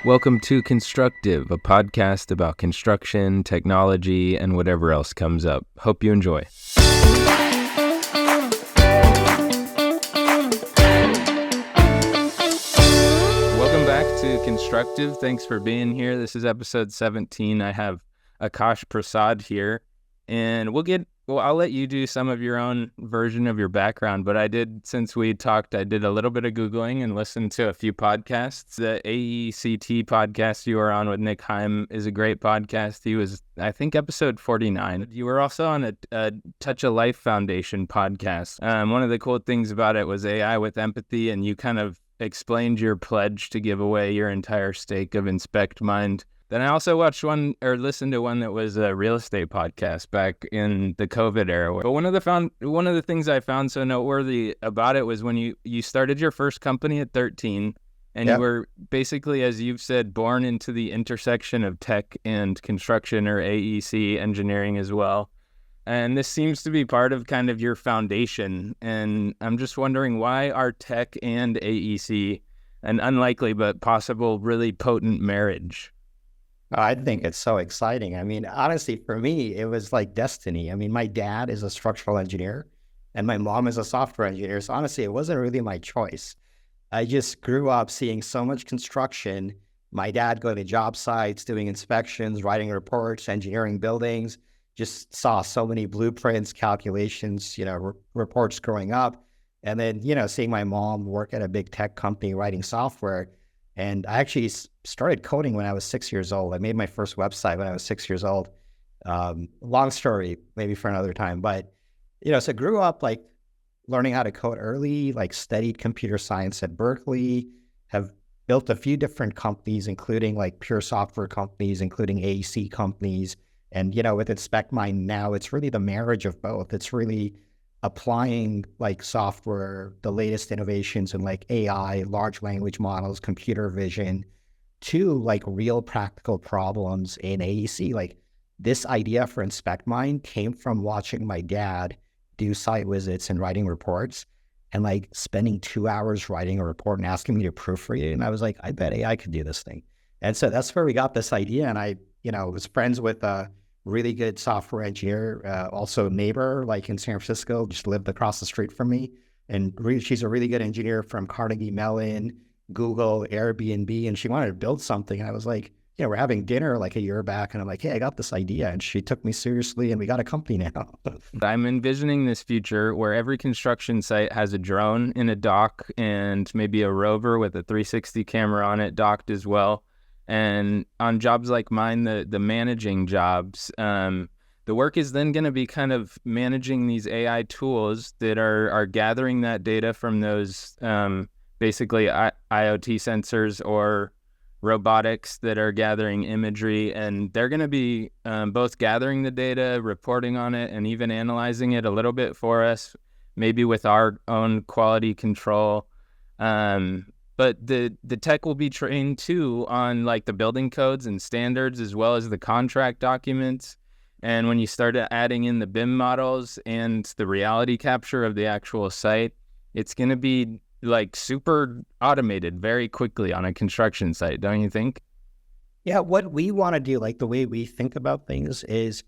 Welcome to Constructive, a podcast about construction, technology, and whatever else comes up. Hope you enjoy. Welcome back to Constructive. Thanks for being here. This is episode 17. I have Aakash Prasad here, and I'll let you do some of your own version of your background, but since we talked, I did a little bit of Googling and listened to a few podcasts. The AECT podcast you were on with Nick Heim is a great podcast. He was, I think, episode 49. You were also on a Touch of Life Foundation podcast. One of the cool things about it was AI with empathy, and you kind of explained your pledge to give away your entire stake of InspectMind. Then I also listened to one that was a real estate podcast back in the COVID era. But one of the things I found so noteworthy about it was when you started your first company at 13, and You were basically, as you've said, born into the intersection of tech and construction, or AEC engineering as well. And this seems to be part of kind of your foundation. And I'm just wondering, why are tech and AEC an unlikely but possible really potent marriage? I think it's so exciting. I mean, honestly, for me, it was like destiny. I mean, my dad is a structural engineer and my mom is a software engineer. So honestly, it wasn't really my choice. I just grew up seeing so much construction. My dad going to job sites, doing inspections, writing reports, engineering buildings, just saw so many blueprints, calculations, reports growing up. And then, seeing my mom work at a big tech company writing software. And I actually started coding when I was 6 years old. I made my first website when I was 6 years old. Long story, maybe for another time. But, so I grew up like learning how to code early, like studied computer science at Berkeley, have built a few different companies, including like pure software companies, including AEC companies. And, with InspectMind now, it's really the marriage of both. It's really applying like software, the latest innovations in like AI, large language models, computer vision, to like real practical problems in AEC. Like this idea for InspectMind came from watching my dad do site visits and writing reports, and like spending 2 hours writing a report and asking me to proofread it. And I was like, I bet AI could do this thing. And so that's where we got this idea. And I, was friends with a really good software engineer, also neighbor, like in San Francisco, just lived across the street from me. And she's a really good engineer from Carnegie Mellon, Google, Airbnb, and she wanted to build something. And I was like, we're having dinner like a year back, and I'm like, hey, I got this idea. And she took me seriously, and we got a company now. I'm envisioning this future where every construction site has a drone in a dock and maybe a rover with a 360 camera on it docked as well. And on jobs like mine, the managing jobs, the work is then going to be kind of managing these AI tools that are gathering that data from those basically IoT sensors or robotics that are gathering imagery. And they're going to be both gathering the data, reporting on it, and even analyzing it a little bit for us, maybe with our own quality control. But the tech will be trained too on like the building codes and standards, as well as the contract documents. And when you start adding in the BIM models and the reality capture of the actual site, it's going to be like super automated very quickly on a construction site, don't you think? Yeah, what we want to do, like the way we think about things, is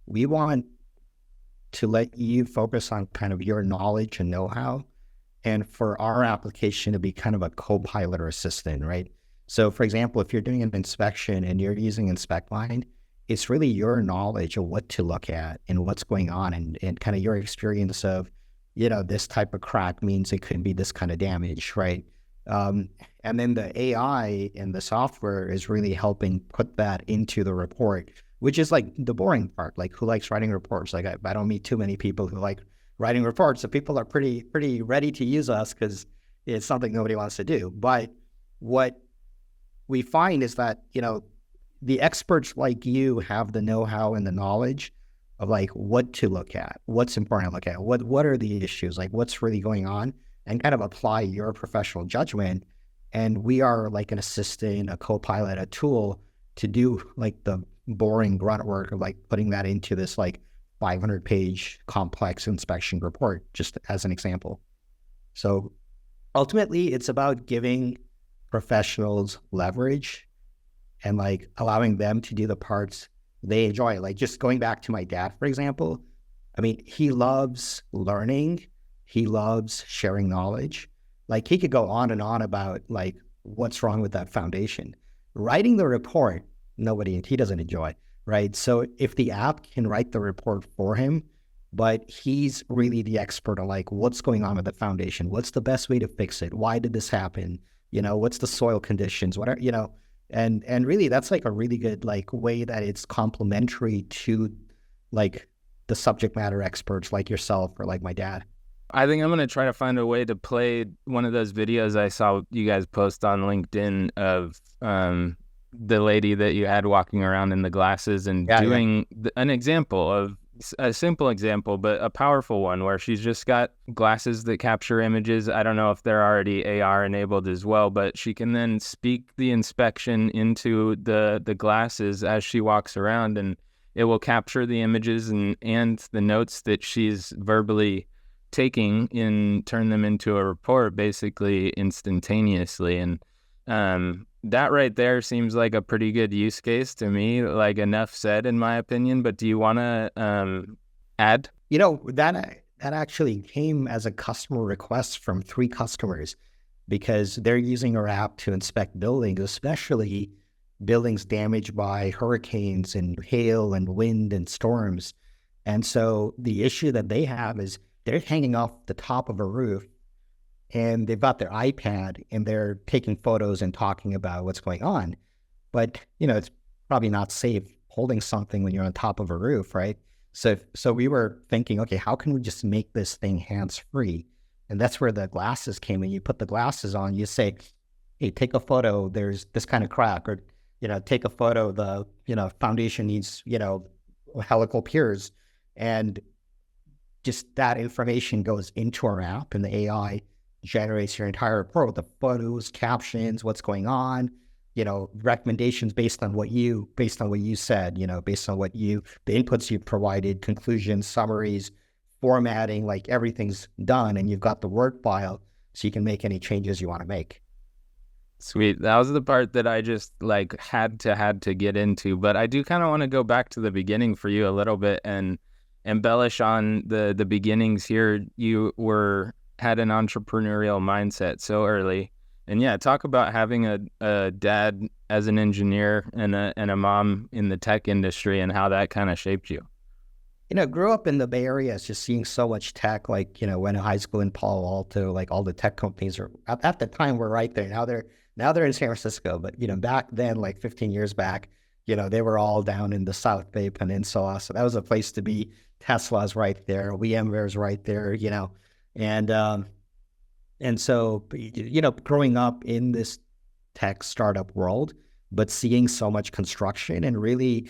we want to let you focus on kind of your knowledge and know-how, and for our application to be kind of a co-pilot or assistant, right? So for example, if you're doing an inspection and you're using InspectMind, it's really your knowledge of what to look at and what's going on, and kind of your experience of, this type of crack means it could be this kind of damage, right? And then the AI and the software is really helping put that into the report, which is like the boring part. Like, who likes writing reports? Like I don't meet too many people who like writing reports. So people are pretty ready to use us because it's something nobody wants to do. But what we find is that, the experts like you have the know-how and the knowledge of like what to look at, what's important to look at, what are the issues, like what's really going on, and kind of apply your professional judgment. And we are like an assistant, a co-pilot, a tool to do like the boring grunt work of like putting that into this like 500-page complex inspection report, just as an example. So ultimately, it's about giving professionals leverage and like allowing them to do the parts they enjoy. Like just going back to my dad, for example, I mean, he loves learning. He loves sharing knowledge. Like he could go on and on about like what's wrong with that foundation. Writing the report, he doesn't enjoy, right? So if the app can write the report for him, but he's really the expert on like what's going on with the foundation, what's the best way to fix it, why did this happen, what's the soil conditions, whatever, and really that's like a really good like way that it's complementary to like the subject matter experts like yourself or like my dad. I think I'm going to try to find a way to play one of those videos I saw you guys post on LinkedIn of the lady that you had walking around in the glasses and doing an example of a simple example, but a powerful one where she's just got glasses that capture images. I don't know if they're already AR enabled as well, but she can then speak the inspection into the glasses as she walks around, and it will capture the images and the notes that she's verbally taking and turn them into a report basically instantaneously. And that right there seems like a pretty good use case to me, like enough said in my opinion. But do you want to add? That actually came as a customer request from 3 customers because they're using our app to inspect buildings, especially buildings damaged by hurricanes and hail and wind and storms. And so the issue that they have is they're hanging off the top of a roof and they've got their iPad and they're taking photos and talking about what's going on. But, it's probably not safe holding something when you're on top of a roof, right? So we were thinking, okay, how can we just make this thing hands-free? And that's where the glasses came in. You put the glasses on, you say, hey, take a photo, there's this kind of crack, or, take a photo, the, foundation needs, helical piers. And just that information goes into our app and the AI generates your entire report with the photos, captions, what's going on, recommendations based on what you said, based on the inputs you provided, conclusions, summaries, formatting, like everything's done and you've got the Word file so you can make any changes you want to make. Sweet. That was the part that I just like had to get into, but I do kind of want to go back to the beginning for you a little bit and embellish on the beginnings here. You had an entrepreneurial mindset so early, and talk about having a dad as an engineer and a mom in the tech industry and how that kind of shaped you. Grew up in the Bay Area, just seeing so much tech, like, went to high school in Palo Alto, like all the tech companies are at the time were right there. Now they're in San Francisco, but, back then, like 15 years back, they were all down in the South Bay Peninsula. So that was a place to be. Tesla's right there, VMware's right there, and so, growing up in this tech startup world, but seeing so much construction and really,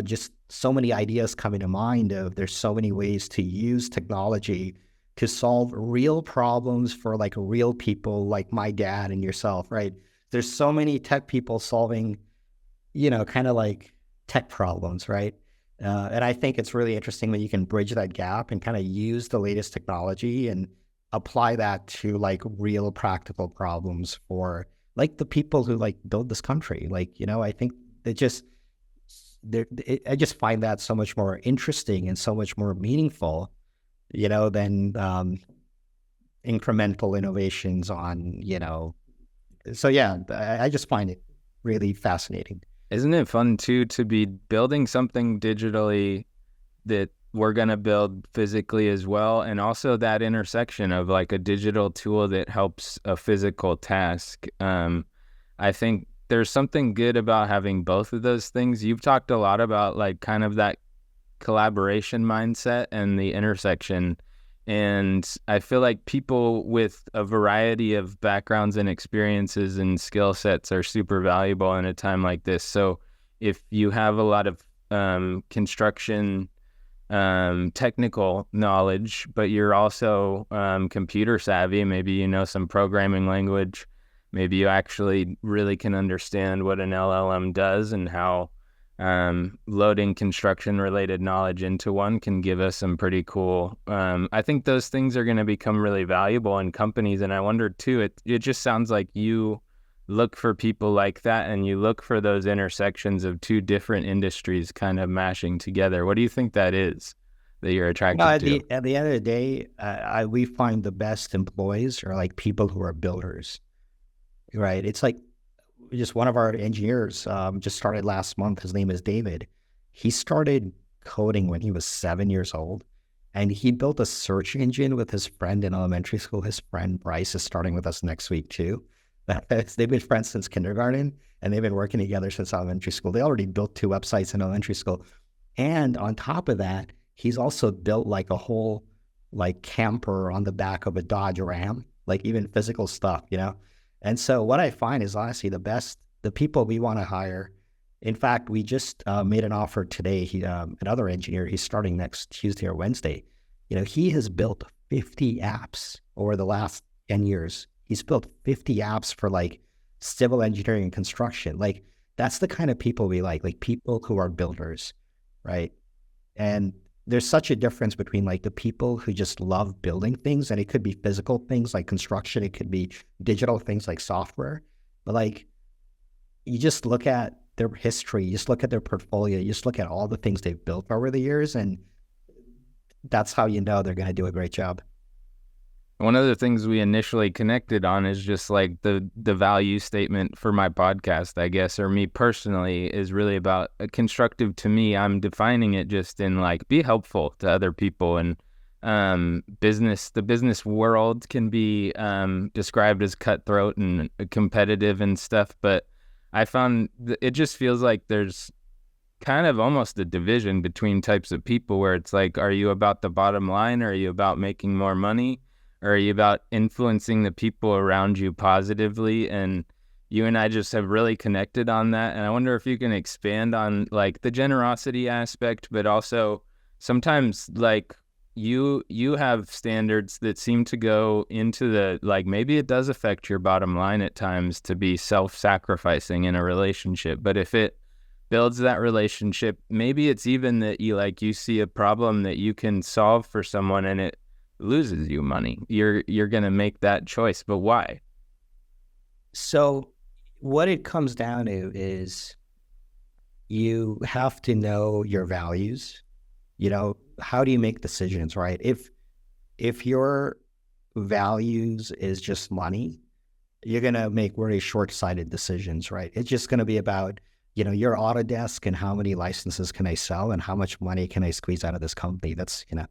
just so many ideas coming to mind of there's so many ways to use technology to solve real problems for like real people like my dad and yourself, right? There's so many tech people solving, kind of like tech problems, right? And I think it's really interesting that you can bridge that gap and kind of use the latest technology and apply that to like real practical problems for like the people who like build this country. Like, I think I just find that so much more interesting and so much more meaningful, than incremental innovations on, so I just find it really fascinating. Isn't it fun too to be building something digitally that we're going to build physically as well, and also that intersection of like a digital tool that helps a physical task? I think there's something good about having both of those things. You've talked a lot about like kind of that collaboration mindset and the intersection. And I feel like people with a variety of backgrounds and experiences and skill sets are super valuable in a time like this. So if you have a lot of construction technical knowledge, but you're also computer savvy, maybe you know some programming language, maybe you actually really can understand what an LLM does and how loading construction-related knowledge into one can give us some pretty cool. I think those things are going to become really valuable in companies, and I wonder too. It just sounds like you look for people like that, and you look for those intersections of two different industries kind of mashing together. What do you think that is that you're No, attracted to? at the end of the day, we find the best employees are like people who are builders, right? It's like just one of our engineers just started last month. His name is David. He started coding when he was 7 years old, and he built a search engine with his friend in elementary school. His friend Bryce is starting with us next week too. They've been friends since kindergarten, and they've been working together since elementary school. They already built 2 websites in elementary school. And on top of that, he's also built like a whole like camper on the back of a Dodge Ram, like even physical stuff, you know? And so what I find is honestly the people we want to hire. In fact, we just made an offer today. Another engineer, he's starting next Tuesday or Wednesday. You know, he has built 50 apps over the last 10 years. He's built 50 apps for like civil engineering and construction. Like that's the kind of people we like people who are builders, right? And there's such a difference between like the people who just love building things, and it could be physical things like construction, it could be digital things like software. But like you just look at their history, you just look at their portfolio, you just look at all the things they've built over the years, and that's how you know they're going to do a great job. One of the things we initially connected on is just like the value statement for my podcast, I guess, or me personally, is really about constructive. To me, I'm defining it just in like be helpful to other people. And the business world can be described as cutthroat and competitive and stuff, but I found it just feels like there's kind of almost a division between types of people where it's like, are you about the bottom line? Or are you about making more money? Or are you about influencing the people around you positively? And you and I just have really connected on that. And I wonder if you can expand on like the generosity aspect, but also sometimes like you have standards that seem to go into the, like maybe it does affect your bottom line at times to be self-sacrificing in a relationship. But if it builds that relationship, maybe it's even that you see a problem that you can solve for someone and it loses you money. You're going to make that choice, but why? So what it comes down to is you have to know your values. You know, how do you make decisions, right? If your values is just money, you're going to make very short-sighted decisions, right? It's just going to be about, you know, your Autodesk and how many licenses can I sell and how much money can I squeeze out of this company. That's, you know,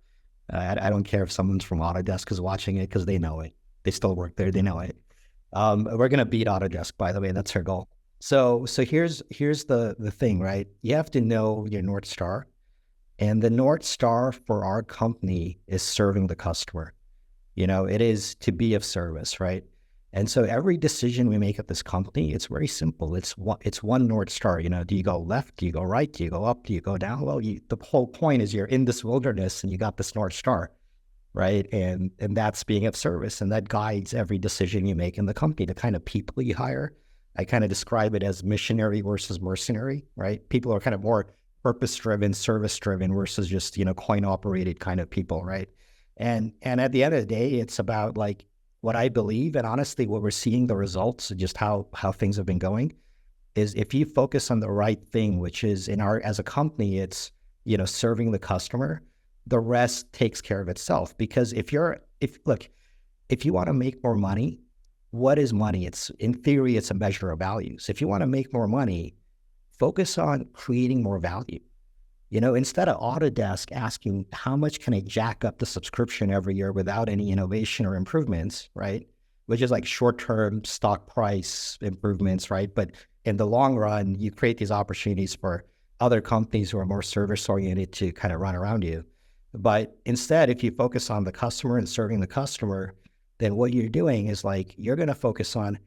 I don't care if someone's from Autodesk is watching it because they know it. They still work there. They know it. We're going to beat Autodesk, by the way. That's our goal. So here's the thing, right? You have to know your North Star. And the North Star for our company is serving the customer. You know, it is to be of service, right? And so every decision we make at this company, it's very simple. It's one North Star. You know, do you go left? Do you go right? Do you go up? Do you go down? Well, the whole point is you're in this wilderness and you got this North Star, right? And that's being of service, and that guides every decision you make in the company. The kind of people you hire, I kind of describe it as missionary versus mercenary, right? People are kind of more purpose-driven, service-driven versus just, you know, coin-operated kind of people, right? And at the end of the day, it's about like what I believe, and honestly, what we're seeing the results, just how things have been going, is if you focus on the right thing, which is as a company, it's, you know, serving the customer, the rest takes care of itself. Because if you want to make more money, what is money? It's, in theory, it's a measure of values. If you want to make more money, focus on creating more value. You know, instead of Autodesk asking how much can I jack up the subscription every year without any innovation or improvements, right? Which is like short-term stock price improvements, right? But in the long run, you create these opportunities for other companies who are more service-oriented to kind of run around you. But instead, if you focus on the customer and serving the customer, then what you're doing is like, you're going to focus on,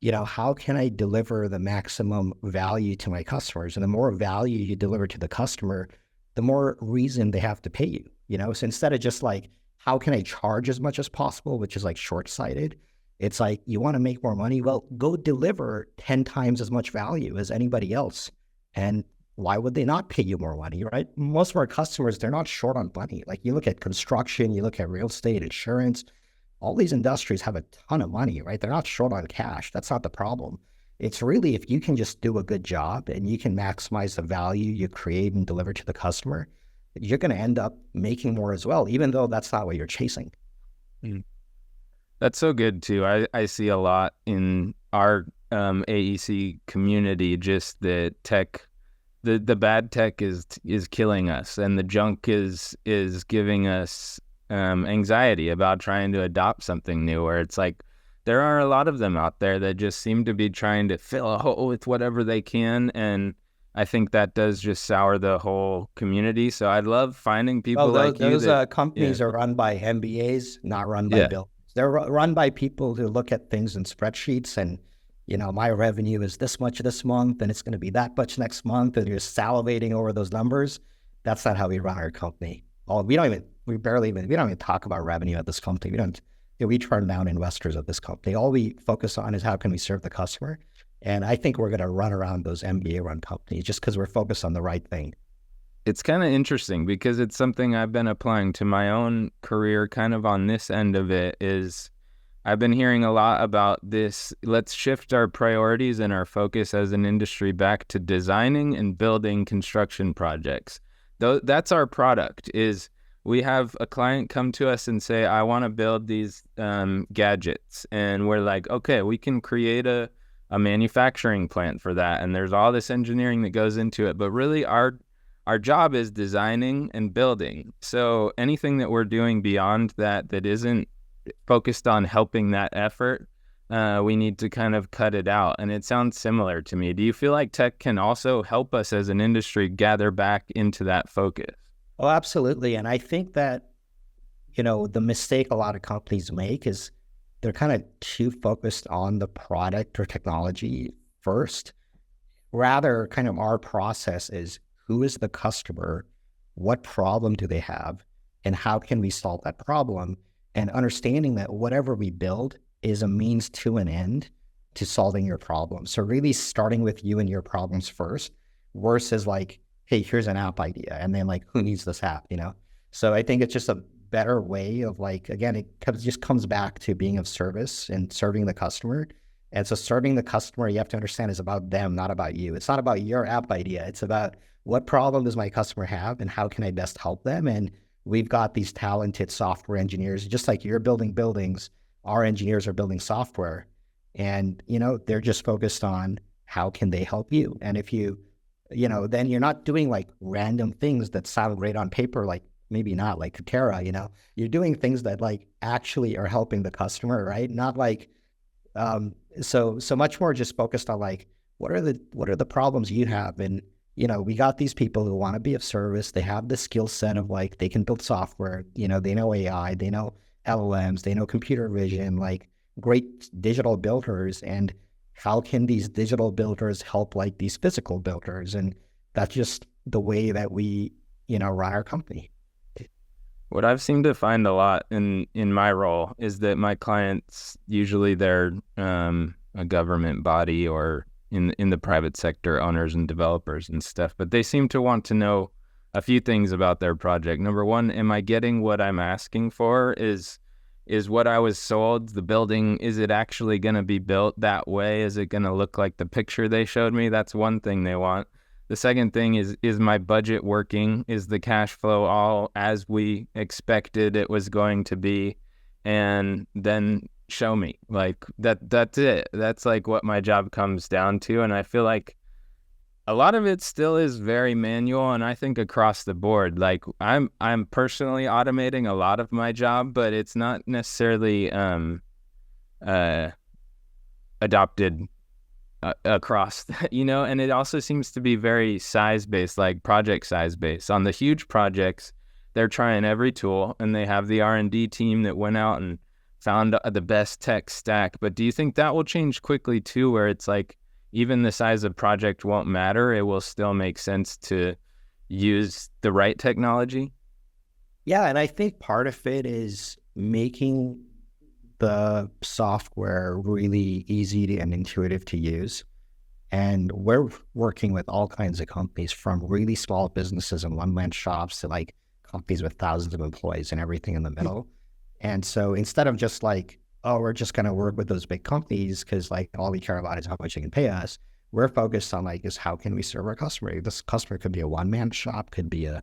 you know, how can I deliver the maximum value to my customers? And the more value you deliver to the customer, the more reason they have to pay you, you know? So instead of just like, how can I charge as much as possible, which is like short-sighted, it's like, you want to make more money? Well, go deliver 10 times as much value as anybody else. And why would they not pay you more money, right? Most of our customers, they're not short on money. Like you look at construction, you look at real estate, insurance, all these industries have a ton of money, right? They're not short on cash. That's not the problem. it's really, if you can just do a good job and you can maximize the value you create and deliver to the customer, you're going to end up making more as well, even though that's not what you're chasing. That's so good too. I see a lot in our AEC community, just the tech, the bad tech is killing us, and the junk is giving us anxiety about trying to adopt something new, where it's like there are a lot of them out there that just seem to be trying to fill a hole with whatever they can, and I think that does just sour the whole community. So I love finding people like you. Those companies are run by MBAs, not run by builders. They're run by people who look at things in spreadsheets and, my revenue is this much this month and it's going to be that much next month, and you're salivating over those numbers. That's not how we run our company. We don't even talk about revenue at this company. We turn down investors at this company. All we focus on is how can we serve the customer. And I think we're going to run around those MBA run companies just because we're focused on the right thing. It's kind of interesting because it's something I've been applying to my own career, kind of on this end of it. Is I've been hearing a lot about this. Let's shift our priorities and our focus as an industry back to designing and building construction projects. That's our product. Is we have a client come to us and say, I want to build these gadgets. And we're like, okay, we can create a manufacturing plant for that. And there's all this engineering that goes into it. But really our job is designing and building. So anything that we're doing beyond that isn't focused on helping that effort, we need to kind of cut it out. And it sounds similar to me. Do you feel like tech can also help us as an industry gather back into that focus? Oh, absolutely. And I think that, the mistake a lot of companies make is they're kind of too focused on the product or technology first. Rather, kind of our process is, who is the customer? What problem do they have? And how can we solve that problem? And understanding that whatever we build is a means to an end to solving your problem. So really starting with you and your problems first, versus like, hey, here's an app idea. And then like, who needs this app, So I think it's just a better way of like, again, it just comes back to being of service and serving the customer. And so serving the customer, you have to understand, is about them, not about you. It's not about your app idea. It's about what problem does my customer have and how can I best help them? And we've got these talented software engineers, just like you're building buildings, our engineers are building software. And, they're just focused on how can they help you? And if then you're not doing like random things that sound great on paper, like maybe not like Katera, you're doing things that like actually are helping the customer, right? Not like, so much more just focused on like, what are the problems you have? And, we got these people who want to be of service. They have the skill set of like, they can build software, they know AI, they know LLMs, they know computer vision, like great digital builders. And how can these digital builders help like these physical builders? And that's just the way that we, run our company. What I've seemed to find a lot in my role is that my clients, usually they're a government body or in the private sector, owners and developers and stuff, but they seem to want to know a few things about their project. Number one, am I getting what I'm asking for? Is what I was sold, the building, is it actually going to be built that way? Is it going to look like the picture they showed me? That's one thing they want. The second thing is my budget working? Is the cash flow all as we expected it was going to be? And then show me, like that's it. That's like what my job comes down to. And I feel like a lot of it still is very manual, and I think across the board, like I'm personally automating a lot of my job, but it's not necessarily adopted across, and it also seems to be very size-based, like project size-based. On the huge projects, they're trying every tool, and they have the R&D team that went out and found the best tech stack. But do you think that will change quickly too, where it's like even the size of project won't matter? It will still make sense to use the right technology? Yeah, and I think part of it is making the software really easy and intuitive to use. And we're working with all kinds of companies, from really small businesses and one-man shops to like companies with thousands of employees and everything in the middle. And so instead of just like oh, we're just going to work with those big companies because like all we care about is how much they can pay us. We're focused on like, is how can we serve our customer? This customer could be a one-man shop, could be a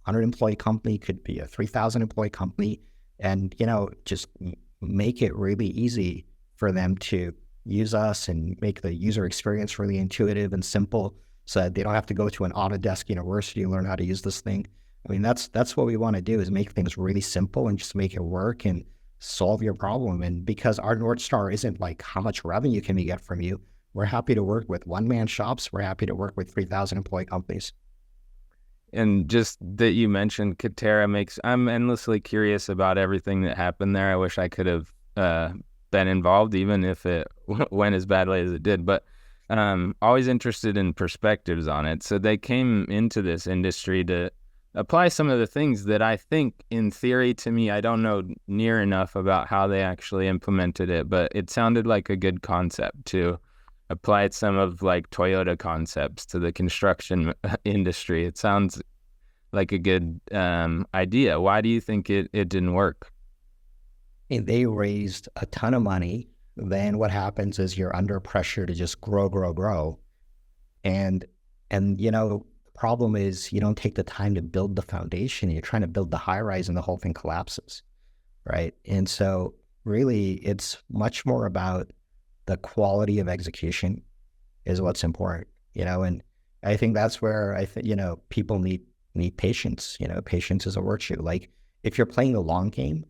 100-employee company, could be a 3,000-employee company, and, just make it really easy for them to use us and make the user experience really intuitive and simple so that they don't have to go to an Autodesk university to learn how to use this thing. I mean, that's what we want to do, is make things really simple and just make it work and solve your problem. And because our North Star isn't like how much revenue can we get from you, we're happy to work with one-man shops. We're happy to work with 3,000-employee companies. And just that you mentioned Katera I'm endlessly curious about everything that happened there. I wish I could have been involved, even if it went as badly as it did. But always interested in perspectives on it. So they came into this industry to apply some of the things that I think, in theory, to me, I don't know near enough about how they actually implemented it, but it sounded like a good concept to apply some of like Toyota concepts to the construction industry. It sounds like a good idea. Why do you think it didn't work? And they raised a ton of money. Then what happens is you're under pressure to just grow, grow, grow. And the problem is you don't take the time to build the foundation. You're trying to build the high rise and the whole thing collapses, right? And so really it's much more about the quality of execution is what's important, and I think that's where people need patience. Patience is a virtue. Like if you're playing the long game,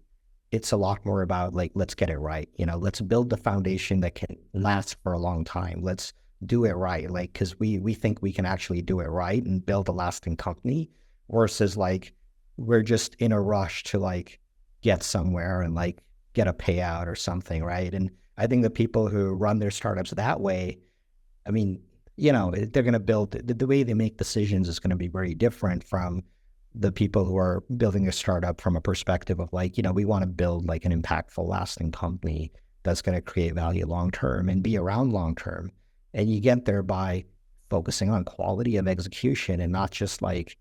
it's a lot more about like, let's get it right. Let's build the foundation that can last for a long time. Let's do it right. Like, cause we think we can actually do it right and build a lasting company, versus like, we're just in a rush to like get somewhere and like get a payout or something. Right. And I think the people who run their startups that way, I mean, they're going to build, the way they make decisions is going to be very different from the people who are building a startup from a perspective of like, we want to build like an impactful, lasting company that's going to create value long-term and be around long-term. And you get there by focusing on quality of execution and not just like,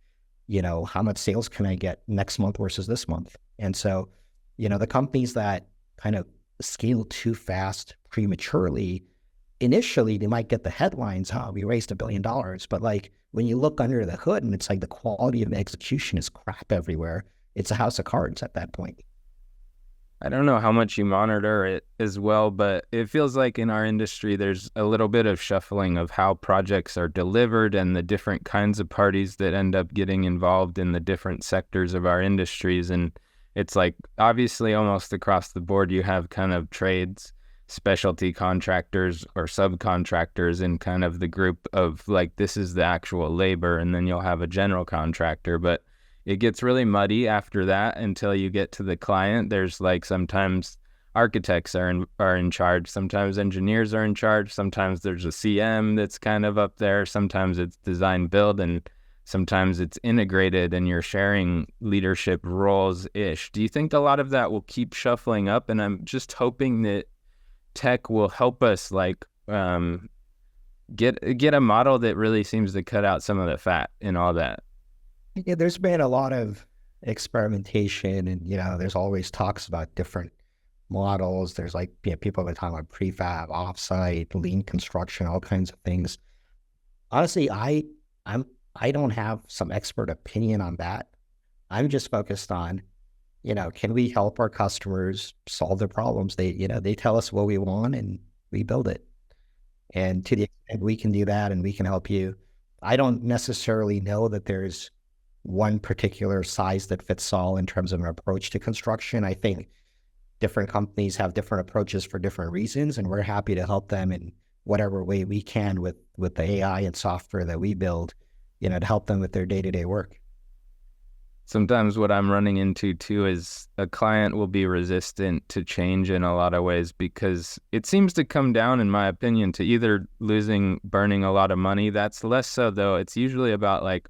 how much sales can I get next month versus this month? And so, the companies that kind of scale too fast prematurely, initially they might get the headlines, we raised $1 billion, but like when you look under the hood and it's like the quality of execution is crap everywhere, it's a house of cards at that point. I don't know how much you monitor it as well, but it feels like in our industry there's a little bit of shuffling of how projects are delivered and the different kinds of parties that end up getting involved in the different sectors of our industries. And it's like obviously almost across the board you have kind of trades, specialty contractors or subcontractors in kind of the group of like, this is the actual labor, and then you'll have a general contractor. But it gets really muddy after that until you get to the client. There's like sometimes architects are in charge, sometimes engineers are in charge, sometimes there's a CM that's kind of up there, sometimes it's design build, and sometimes it's integrated and you're sharing leadership roles-ish. Do you think a lot of that will keep shuffling up? And I'm just hoping that tech will help us like get a model that really seems to cut out some of the fat and all that. Yeah, there's been a lot of experimentation, and there's always talks about different models. There's like people have been talking about prefab, offsite, lean construction, all kinds of things. Honestly, I don't have some expert opinion on that. I'm just focused on, can we help our customers solve their problems? They tell us what we want and we build it. And to the extent we can do that and we can help you, I don't necessarily know that there's one particular size that fits all in terms of an approach to construction. I think different companies have different approaches for different reasons, and we're happy to help them in whatever way we can with the AI and software that we build, to help them with their day-to-day work. Sometimes what I'm running into too is a client will be resistant to change in a lot of ways because it seems to come down, in my opinion, to either burning a lot of money. That's less so though. It's usually about like,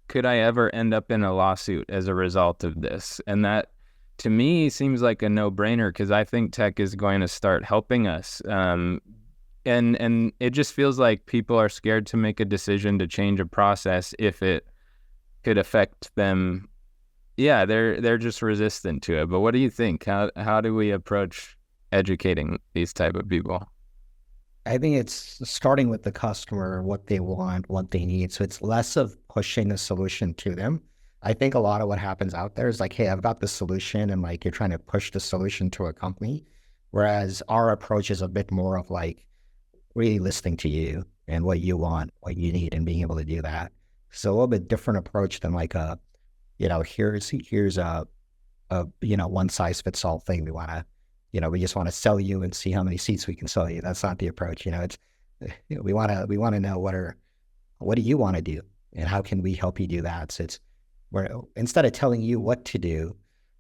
could I ever end up in a lawsuit as a result of this? And that to me seems like a no-brainer because I think tech is going to start helping us. And it just feels like people are scared to make a decision to change a process if it could affect them. Yeah, they're just resistant to it. But what do you think? How do we approach educating these type of people? I think it's starting with the customer, what they want, what they need. So it's less of pushing a solution to them. I think a lot of what happens out there is like, hey, I've got the solution, and like you're trying to push the solution to a company. Whereas our approach is a bit more of like really listening to you and what you want, what you need, and being able to do that. So a little bit different approach than like a, here's a one size fits all thing. We want to, we just want to sell you and see how many seats we can sell you. That's not the approach. It's we want to know what do you want to do, and how can we help you do that. So it's where instead of telling you what to do,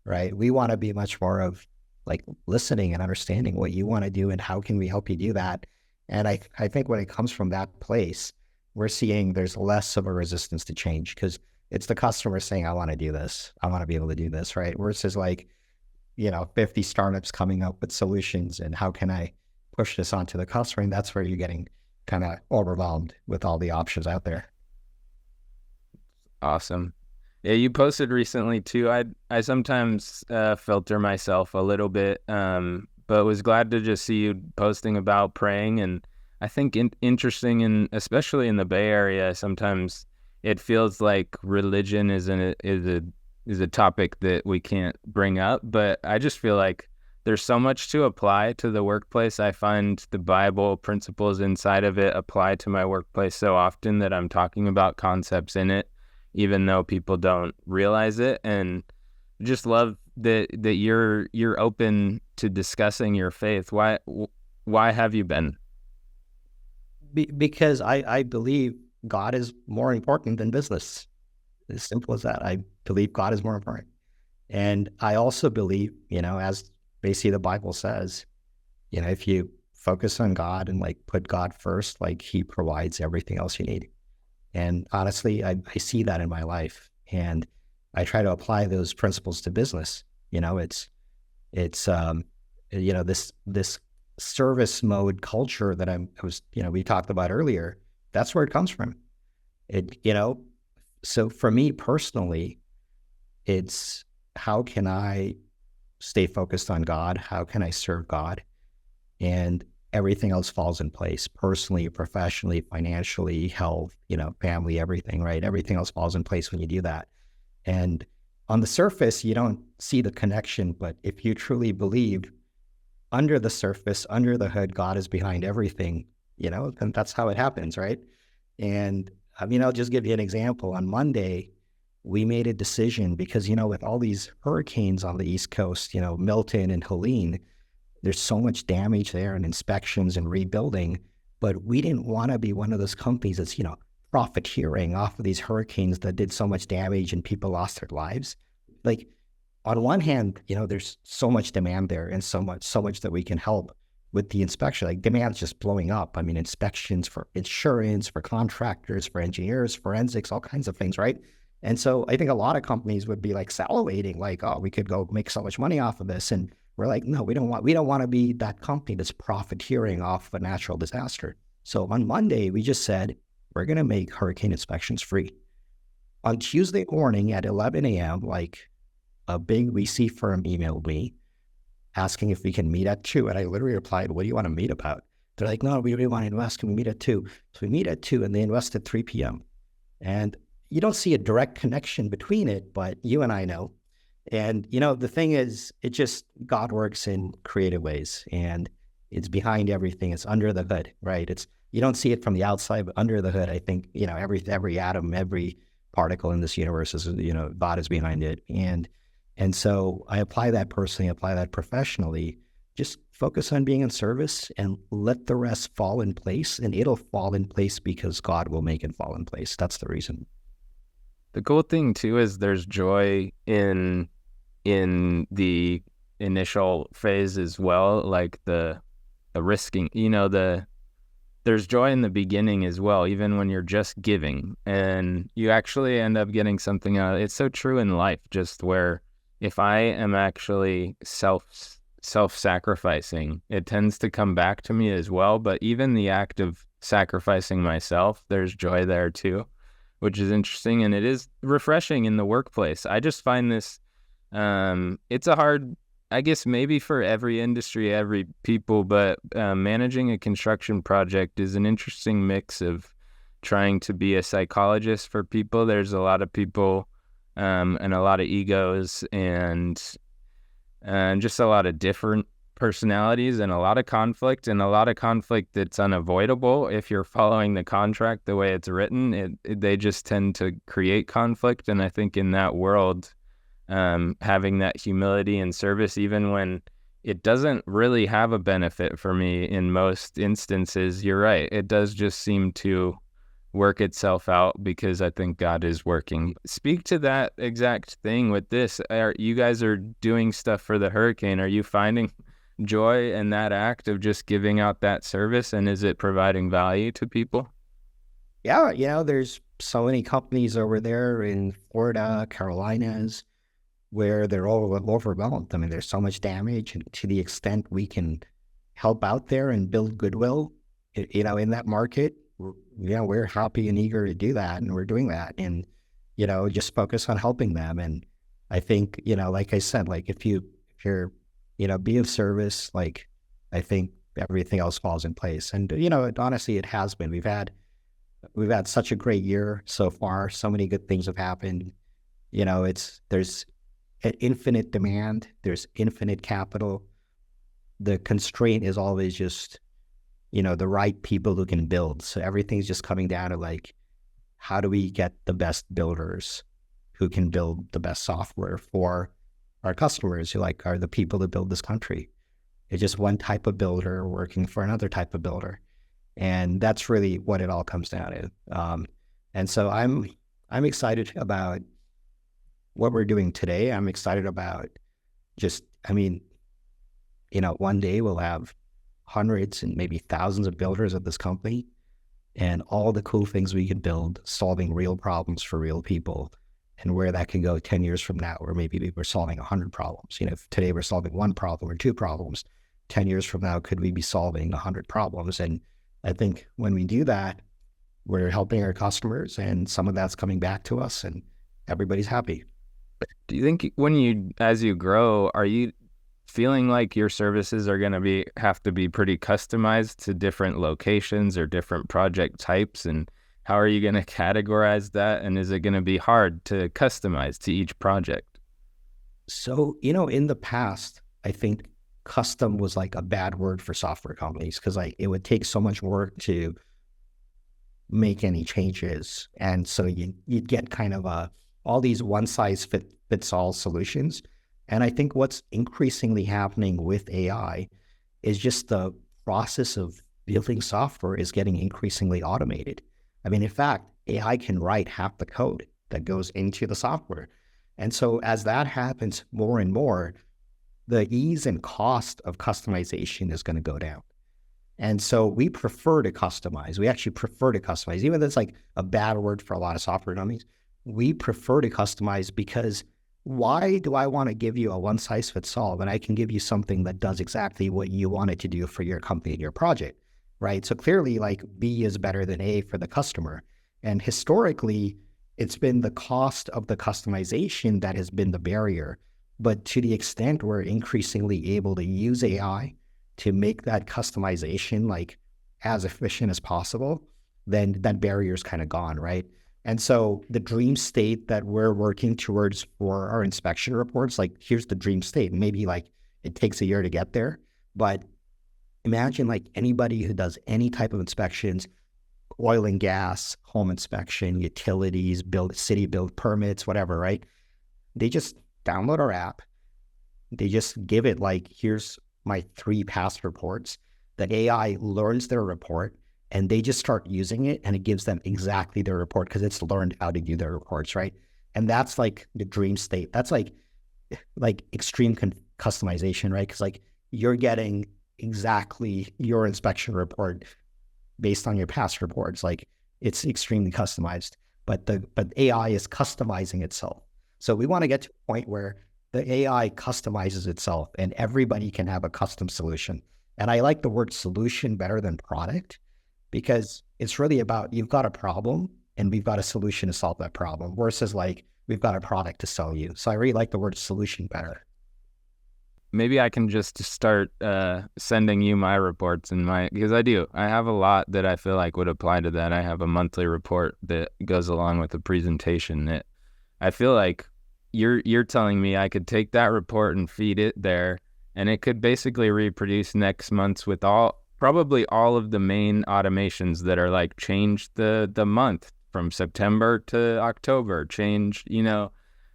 right, we want to be much more of like listening and understanding what you want to do and how can we help you do that. And I think when it comes from that place, we're seeing there's less of a resistance to change, because it's the customer saying, I want to do this. I want to be able to do this, right? Versus like, 50 startups coming up with solutions and how can I push this onto the customer? And that's where you're getting kind of overwhelmed with all the options out there. Awesome. Yeah, you posted recently too. I sometimes filter myself a little bit, but was glad to just see you posting about praying. And I think interesting, and especially in the Bay Area, sometimes it feels like religion is a topic that we can't bring up. But I just feel like there's so much to apply to the workplace. I find the Bible principles inside of it apply to my workplace so often that I'm talking about concepts in it, even though people don't realize it. And just love that you're open to discussing your faith. Why have you been? Because I believe God is more important than business. As simple as that. I believe God is more important. And I also believe, as basically the Bible says, if you focus on God and like put God first, like he provides everything else you need. And honestly, I see that in my life, and I try to apply those principles to business. It's this service mode culture that we talked about earlier. That's where it comes from. So for me personally, it's how can I stay focused on God? How can I serve God? And everything else falls in place, personally, professionally, financially, health, family, everything, right? Everything else falls in place when you do that. And on the surface, you don't see the connection, but if you truly believe under the surface, under the hood, God is behind everything, then that's how it happens, right? And I'll just give you an example. On Monday, we made a decision because, with all these hurricanes on the East Coast, Milton and Helene, there's so much damage there and inspections and rebuilding, but we didn't want to be one of those companies that's, profiteering off of these hurricanes that did so much damage and people lost their lives. Like, on one hand, there's so much demand there and so much that we can help with the inspection. Like, demand's just blowing up. Inspections for insurance, for contractors, for engineers, forensics, all kinds of things, right? And so I think a lot of companies would be like salivating, like, oh, we could go make so much money off of this. And we're like, no, we don't want to be that company that's profiteering off a natural disaster. So on Monday, we just said, we're going to make hurricane inspections free. On Tuesday morning at 11 a.m., like a big VC firm emailed me asking if we can meet at 2. And I literally replied, what do you want to meet about? They're like, no, we really want to invest. Can we meet at 2? So we meet at 2 and they invest at 3 p.m. And you don't see a direct connection between it, but you and I know. And, the thing is, it just, God works in creative ways, and it's behind everything. It's under the hood, right? You don't see it from the outside, but under the hood, I think, every atom, every particle in this universe is, God is behind it. And so I apply that personally, apply that professionally, just focus on being in service and let the rest fall in place, and it'll fall in place because God will make it fall in place. That's the reason. The cool thing too is there's joy in the initial phase as well, like the risking, there's joy in the beginning as well, even when you're just giving and you actually end up getting something out. It's so true in life, just where if I am actually self-sacrificing, it tends to come back to me as well. But even the act of sacrificing myself, there's joy there too, which is interesting, and it is refreshing in the workplace. I just find this, it's a hard I guess maybe for every industry, every people, but managing a construction project is an interesting mix of trying to be a psychologist for people. There's a lot of people and a lot of egos and just a lot of different personalities and a lot of conflict that's unavoidable if you're following the contract the way it's written. They just tend to create conflict, and I think in that world, having that humility and service, even when it doesn't really have a benefit for me in most instances, you're right, it does just seem to work itself out because I think God is working. Speak to that exact thing with this. You guys are doing stuff for the hurricane. Are you finding joy in that act of just giving out that service, and is it providing value to people? Yeah, there's so many companies over there in Florida, Carolinas, where they're all overwhelmed. I mean, there's so much damage, and to the extent we can help out there and build goodwill, in that market, we're happy and eager to do that, and we're doing that, and just focus on helping them. And I think, like I said, like if you're be of service, like I think everything else falls in place. And honestly, it has been. We've had such a great year so far. So many good things have happened. There's an infinite demand. There's infinite capital. The constraint is always just the right people who can build. So everything's just coming down to like, how do we get the best builders who can build the best software for our customers, who are the people that build this country. It's just one type of builder working for another type of builder. And that's really what it all comes down to. And so I'm excited about what we're doing today. I'm excited about one day we'll have hundreds and maybe thousands of builders at this company, and all the cool things we can build, solving real problems for real people, and where that can go 10 years from now, or maybe we're solving 100 problems. If today we're solving one problem or two problems, 10 years from now, could we be solving 100 problems? And I think when we do that, we're helping our customers, and some of that's coming back to us, and everybody's happy. Do you think as you grow, are you feeling like your services are going to have to be pretty customized to different locations or different project types? And how are you going to categorize that? And is it going to be hard to customize to each project? So, in the past, I think custom was like a bad word for software companies, because it would take so much work to make any changes. And so you'd get kind of all these one size fits all solutions. And I think what's increasingly happening with AI is just the process of building software is getting increasingly automated. I mean, in fact, AI can write half the code that goes into the software. And so as that happens more and more, the ease and cost of customization is going to go down. And so we prefer to customize. We actually prefer to customize, even though it's like a bad word for a lot of software companies. We prefer to customize because why do I want to give you a one size fits all when I can give you something that does exactly what you want it to do for your company and your project, right? So clearly, like, B is better than A for the customer. And historically, it's been the cost of the customization that has been the barrier. But to the extent we're increasingly able to use AI to make that customization like as efficient as possible, then that barrier is kind of gone, right? And so the dream state that we're working towards for our inspection reports, like, here's the dream state. Maybe like it takes a year to get there, but imagine like anybody who does any type of inspections, oil and gas, home inspection, utilities, city build permits, whatever, right? They just download our app. They just give it like, here's my 3 past reports. The AI learns their report, and they just start using it, and it gives them exactly their report because it's learned how to do their reports, right? And that's like the dream state. That's like extreme customization, right? Because like you're getting exactly your inspection report based on your past reports. Like, it's extremely customized, but AI is customizing itself. So we want to get to a point where the AI customizes itself and everybody can have a custom solution. And I like the word solution better than product, because it's really about, you've got a problem and we've got a solution to solve that problem, versus like, we've got a product to sell you. So I really like the word solution better. maybe I can just start sending you my reports because I have a lot that I feel like would apply to that. I have a monthly report that goes along with the presentation that I feel like you're telling me I could take that report and feed it there, and it could basically reproduce next month's with probably all of the main automations that are like change the month from September to October, change,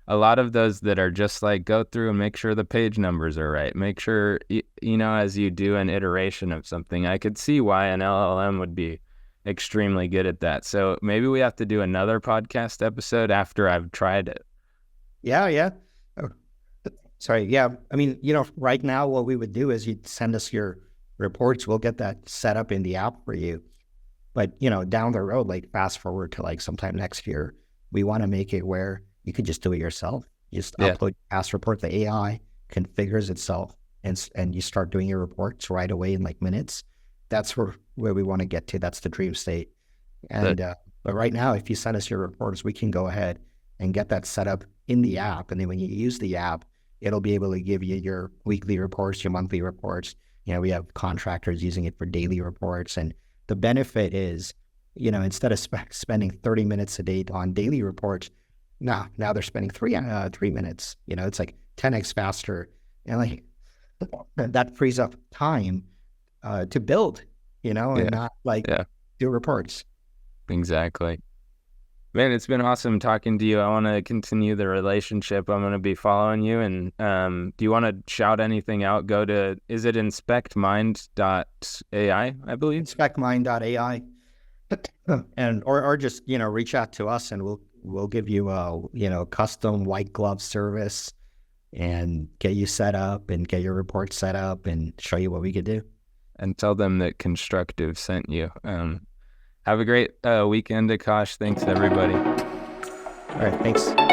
a lot of those that are just like go through and make sure the page numbers are right. Make sure, as you do an iteration of something, I could see why an LLM would be extremely good at that. So maybe we have to do another podcast episode after I've tried it. Yeah, yeah. Oh, sorry. Yeah. I mean, right now what we would do is you'd send us your reports. We'll get that set up in the app for you. But, down the road, like fast forward to like sometime next year, we want to make it where you could just do it yourself. You just upload past report, the AI configures itself, and you start doing your reports right away in like minutes. That's where we want to get to. That's the dream state. And but right now, if you send us your reports, we can go ahead and get that set up in the app. And then when you use the app, it'll be able to give you your weekly reports, your monthly reports. We have contractors using it for daily reports. And the benefit is, instead of spending 30 minutes a day on daily reports, now they're spending 3 minutes. It's like 10x faster, and like that frees up time to build, and not like do reports. Exactly. Man, it's been awesome talking to you. I want to continue the relationship. I'm going to be following you. And do you want to shout anything out? Is it InspectMind.ai, I believe? InspectMind.ai. And or just, reach out to us, and we'll give you a custom white glove service and get you set up and get your report set up and show you what we could do. And tell them that Constructive sent you. Have a great weekend, Aakash. Thanks, everybody. All right, thanks.